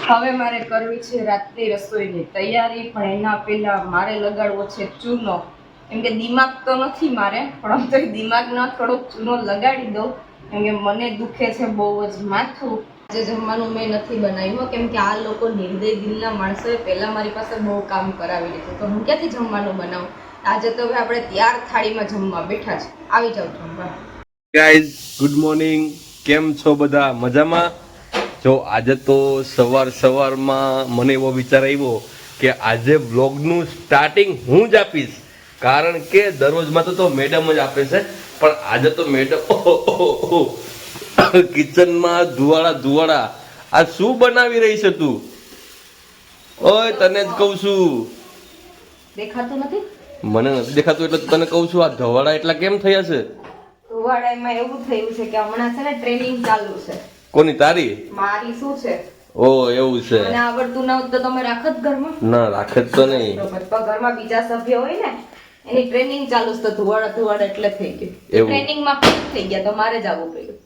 હવે મારે કરવી છે રાતની રસોઈની તૈયારી, પણ એના પહેલા મારે લગાડવો છે ચૂનો. કેમ કે દિમાગ તો નથી મારે, પણ તો દિમાગનો થોડોક ચૂનો લગાડી દઉં, કેમ કે મને દુખે છે બહુ જ માથું. આજે જમવાનું મેં નથી બનાવ્યું, કેમ કે આ લોકો નિર્દય દિલના માણસોએ પહેલાં મારી પાસે બહુ કામ કરાવી લીધું, તો હું ક્યાંથી જમવાનું બનાવું. આજે તો હવે આપણે તૈયાર થાળીમાં જમવા બેઠા છે. આવી જાવ જમવા. ગાઈઝ ગુડ મોર્નિંગ, કેમ છો બધા? મજામાં? જો આજે તો સવારમાં મને એવો વિચાર આવ્યો કે આજે વ્લોગનું સ્ટાર્ટિંગ હું જ આપીશ, કારણ કે દરરોજમાં તો મેડમ જ આપે છે, પણ આજે તો મેડમ કિચનમાં ધુવાડા આ શું બનાવી રહી છે તું? ઓય તને જ કહું છું. દેખાતું નથી? મને નથી દેખાતું એટલે તને કહું છું. આ ધવાડા એટલા કેમ થયા છે? ધુવાડામાં એવું થયું છે કે હમણાં છે ને ટ્રેનિંગ ચાલુ છે. કોની? તારી? મારી. શું છે? ઓ એવું છે. મને આવડતું ના હોત તો તમે રાખત ઘરમાં? ના રાખે તો નહીં. ઘરમાં બીજા સભ્ય હોય ને, એની ટ્રેનિંગ ચાલુ છે, તો ધુવાડા એટલે થઈ ગયું. ટ્રેનિંગમાં ફેલ થઈ ગયા તો મારે જ આવવું પડ્યું.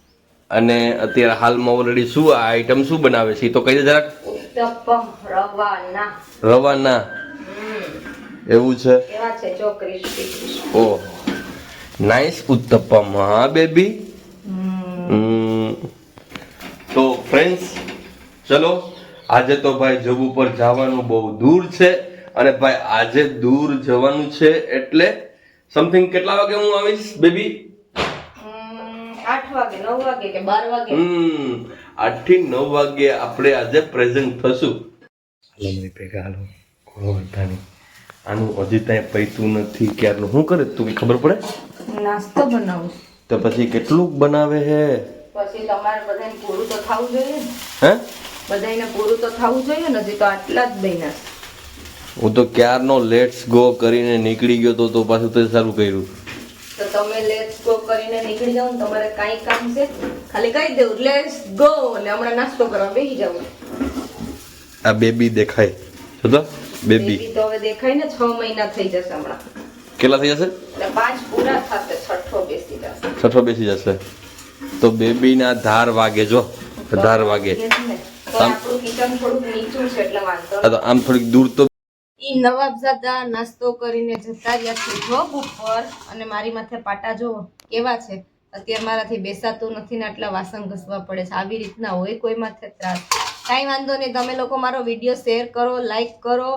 અને અત્યારે હાલમાં ઓલરેડી શું આ આઈટમ શું બનાવે છે તો કહી દે જરાક. ઉત્તપમ રવાના. રવાના? એવું છે? કેવા છે જો ક્રિસ્પી. Oh nice uttapam. હા બેબી. તો ફ્રેન્ડ્સ ચલો, આજે તો ભાઈ જોબ ઉપર જવાનું બહુ દૂર છે, અને ભાઈ આજે દૂર જવાનું છે એટલે સમથિંગ કેટલા વાગે હું આવીશ બેબી? 8 વાગે, 9 વાગે કે 12 વાગે? 8 થી 9 વાગે આપણે આજે પ્રેઝન્ટ થશું. હાલો મારી ભેગા હાલો. કોઈ વાંધા નહીં. આનું હજી ત્યાં પૈતું નથી ક્યારનું. શું કરે તું? ખબર પડે? નાસ્તો બનાવું. તો પછી કેટલું બનાવે હે? પછી તમારે બધાને પૂરું તો થવું જોઈએ ને. હે? બધાને પૂરું તો થવું જોઈએ ને. હજી તો આટલા જ બન્યા. હું તો ક્યારનો લેટ્સ ગો કરીને નીકળી ગયો તો પાછું તો સારું કર્યું. તો તમે લેટ્સ ગો કરીને નીકળી જાવ ને, તમારે કાંઈ કામ છે? ખાલી કહી દેવું લેટ્સ ગો ને હમણાં નાસ્તો કરવા બેસી જાવ. આ બેબી દેખાય જો તો. બેબી તો હવે દેખાય ને. 6 મહિના થઈ જશે હમણાં. કેટલા થઈ જશે? એટલે 5 પૂરા થશે, છઠ્ઠો બેસી જશે. છઠ્ઠો બેસી જશે તો બેબી ના ધાર વાગે. જો ધાર વાગે. આપણું કિચન થોડુંક નીચું છે એટલે વાંધો તો આમ થોડીક દૂર તો. ઈ નવાબજાદા નાસ્તો કરીને જતા રહ્યા છે જોબ ઉપર, અને મારી માથે પાટા જો કેવા છે. અત્યારે મારાથી બેસાતું નથી ને આટલા વાસણ ઘસવા પડે છે. આવી રીતના હોય કોઈ માથે ત્રાસ? કાંઈ વાંધો નહીં, તમે લોકો મારો વિડીયો શેર કરો, લાઈક કરો,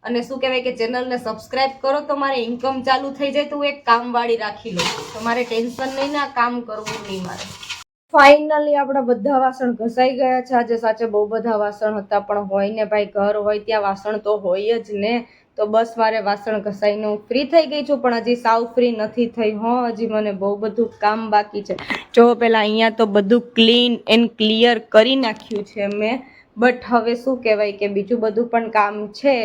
અને શું કહેવાય કે ચેનલને સબસ્ક્રાઇબ કરો, તો મારે ઇન્કમ ચાલુ થઈ જાય તો હું એક કામવાળી રાખી લઉં, તો મારે ટેન્શન નહીં ને, આ કામ કરવું નહીં મારે. ફાઇનલી આપણા બધા વાસણ ઘસાઈ ગયા છે. આજે સાચે બહુ બધા વાસણ હતા, પણ હોય ને ભાઈ, ઘર હોય ત્યાં વાસણ તો હોય જ ને. તો બસ મારે વાસણ ઘસાઈને હું ફ્રી થઈ ગઈ છું, પણ હજી સાવ ફ્રી નથી થઈ. હજી મને બહુ બધું કામ બાકી છે. જો પહેલાં અહીંયા તો બધું ક્લીન એન્ડ ક્લિયર કરી નાખ્યું છે મેં, બટ હવે શું કહેવાય કે બીજું બધું પણ કામ છે.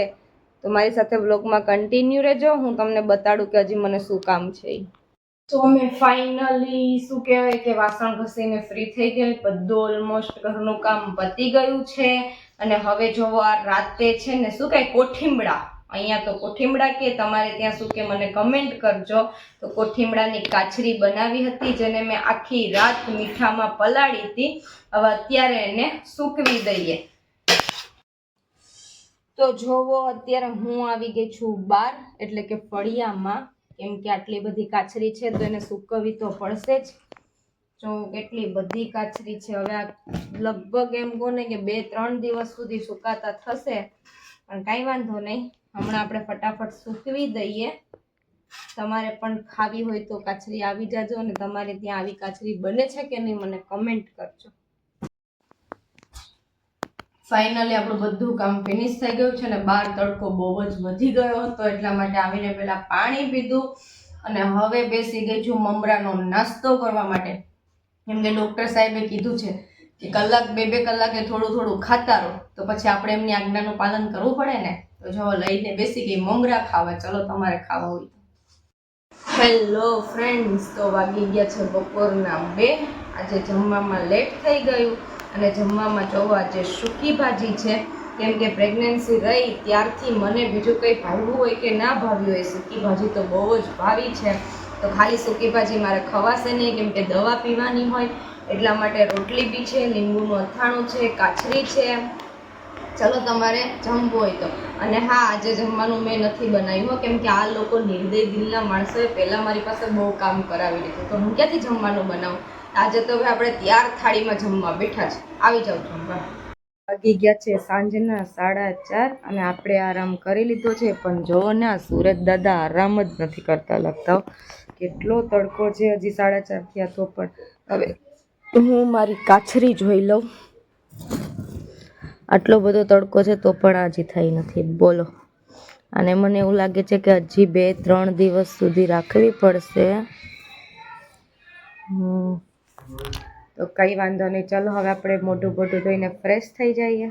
તો મારી સાથે વ્લોગમાં કન્ટિન્યુ રહેજો, હું તમને બતાડું કે હજી મને શું કામ છે. તો મેં ફાઇનલી શું કહેવાય કે વાસણ ઘસીને ફ્રી થઈ ગઈ. બધું ઓલમોસ્ટ ઘરનું કામ પતી ગયું છે. અને હવે જોવો આ રાતે છે ને શું કહે કોઠીમડા, અહીંયા તો કોઠીમડા કે તમારે ત્યાં શું કે મને કમેન્ટ કરજો. તો કોઠીમડાની કાચરી બનાવી હતી, જેને મેં આખી રાત મીઠામાં પલાળી હતી. હવે અત્યારે એને સૂકવી દઈએ. તો જોવો અત્યારે હું આવી ગઈ છું બહાર, એટલે કે ફળિયામાં, કેમ કે આટલી બધી કાચરી છે તો એને સૂકવવી તો પડશે જ. જો કેટલી બધી કાચરી છે. હવે આ લગભગ એમ કહો ને કે 2-3 દિવસ સુધી સુકાતા થશે, પણ કાંઈ વાંધો નહીં. હમણાં આપણે ફટાફટ સૂકવી દઈએ. તમારે પણ ખાવી હોય તો કાચરી આવી જાજો, અને તમારે ત્યાં આવી કાચરી બને છે કે નહીં મને કમેન્ટ કરજો. ફાઇનલી આપણું બધું કામ ફિનિશ થઈ ગયું છે, અને બહાર તડકો બહુ જ વધી ગયો હતો, એટલા માટે આવીને પહેલા પાણી પીધું, અને હવે બેસી ગઈ છું મમરાનો નાસ્તો કરવા માટે. કેમ કે ડૉક્ટર સાહેબે કીધું છે કે કલાક 2-2 કલાકે થોડું થોડું ખાતા રહો, તો પછી આપણે એમની આજ્ઞાનું પાલન કરવું પડે ને. તો જો લઈને બેસી ગઈ મમરા ખાવા. ચલો તમારે ખાવા હોય તો. હેલો ફ્રેન્ડ્સ, તો વાગી ગયા છે બપોરના 2. આજે જમવામાં લેટ થઈ ગયું, અને જમવામાં જોવો આજે સૂકી ભાજી છે. કેમ કે પ્રેગ્નન્સી રહી ત્યારથી મને બીજું કંઈ ભાવ્યું હોય કે ના ભાવ્યું હોય, સૂકી ભાજી તો બહુ જ ભાવી છે. તો ખાલી સૂકી ભાજી મારે ખવાશે નહીં, કેમ કે દવા પીવાની હોય, એટલા માટે રોટલી બી છે, લીંબુનું અથાણું છે, કાચરી છે, ચલો તમારે જમવું હોય તો. અને હા, આજે જમવાનું મેં નથી બનાવ્યું હો, કેમ કે આ લોકો નિર્દય દિલના માણસોએ પહેલાં મારી પાસે બહુ કામ કરાવી લીધું, તો હું ક્યાંથી જમવાનું બનાવું. આજે તો હવે આપણે તૈયાર થાળીમાં જમવા બેઠા છે. આવી જાવ જમવા. વાગી ગયા છે સાંજના 4:30 અને આપણે આરામ કરી લીધો છે. પણ જો ને આ સુરત દાદા આરામ જ નથી કરતા લાગતા. કેટલો તડકો છે, હજી 4:30 થયા તો પણ. હવે હું મારી કાછરી જોઈ લઉં. આટલો બધો તડકો છે તો પણ હજી થઈ નથી, બોલો. અને મને એવું લાગે છે કે હજી 2-3 દિવસ સુધી રાખવી પડશે. તો કંઈ વાંધો નહીં, ચાલો હવે આપણે મોઢું ધોઈને ફ્રેશ થઈ જઈએ.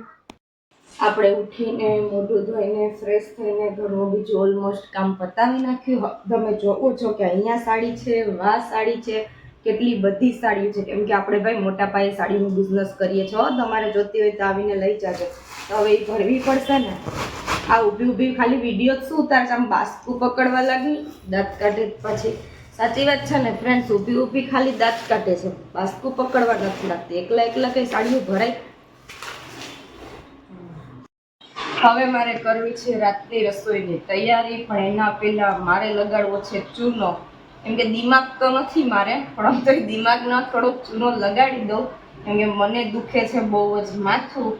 આપણે ઉઠીને મોઢું ધોઈને ફ્રેશ થઈને ઘરનું બીજું ઓલમોસ્ટ કામ પતાવી નાખ્યું. તમે જોવો છો કે અહીંયા સાડી છે, વા સાડી છે, કેટલી બધી સાડીઓ છે, કેમ કે આપણે ભાઈ મોટા પાયે સાડીનો બિઝનેસ કરીએ છીએ. તમારે જોતી હોય તો આવીને લઈ જાજો. તો હવે એ ભરવી પડશે ને. આ ઊભી ખાલી વિડીયો જ શું ઉતારશે, આમ બાસ્કું પકડવા લાગી, દાંત કાઢે પછી. સાચી વાત છે ને ફ્રેન્ડ્સ, ઊભી ખાલી દાંત કાઢે છે, બાસ્કું પકડવા નથી લાગતી. એકલા કઈ સાડીઓ ભરાય. હવે મારે કરવી છે રાતની રસોઈની તૈયારી, પણ એના પહેલા મારે લગાડવો છે ચૂનો. કેમ કે દિમાગ તો નથી મારે, પણ તો દિમાગનો થોડોક ચૂનો લગાડી દઉં. કેમ કે મને દુખે છે બહુ જ માથું.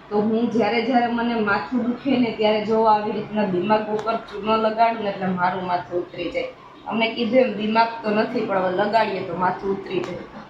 તો હું જ્યારે મને માથું દુખે ને ત્યારે જો આવી રીતના દિમાગ ઉપર ચૂનો લગાડું ને એટલે મારું માથું ઉતરી જાય. અમને કીધું એમ દિમાગ તો નથી, પણ હવે લગાડીએ તો માથું ઉતરી જાય.